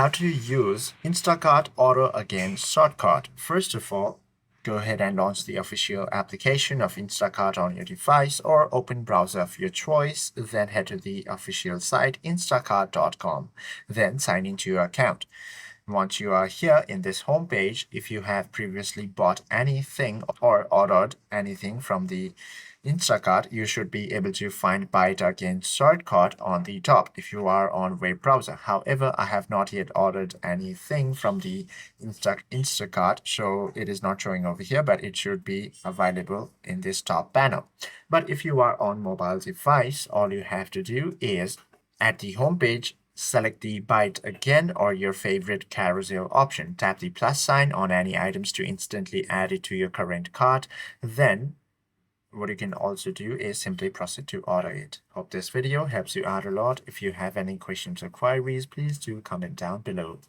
How to use Instacart Order Again shortcut. First of all, go ahead and launch the official application of Instacart on your device or open browser of your choice. Then head to the official site instacart.com. Then sign into your account. Once you are here in this homepage, if you have previously bought anything or ordered anything from the Instacart, you should be able to find Buy It Again shortcut on the top if you are on web browser. However, I have not yet ordered anything from the Instacart, so it is not showing over here, but it should be available in this top panel. But if you are on mobile device, all you have to do is at the homepage, select the Buy It Again or your favorite carousel option. Tap the plus sign on any items to instantly add it to your current cart. Then what you can also do is simply proceed to order it. Hope this video helps you out a lot. If you have any questions or queries, please do comment down below.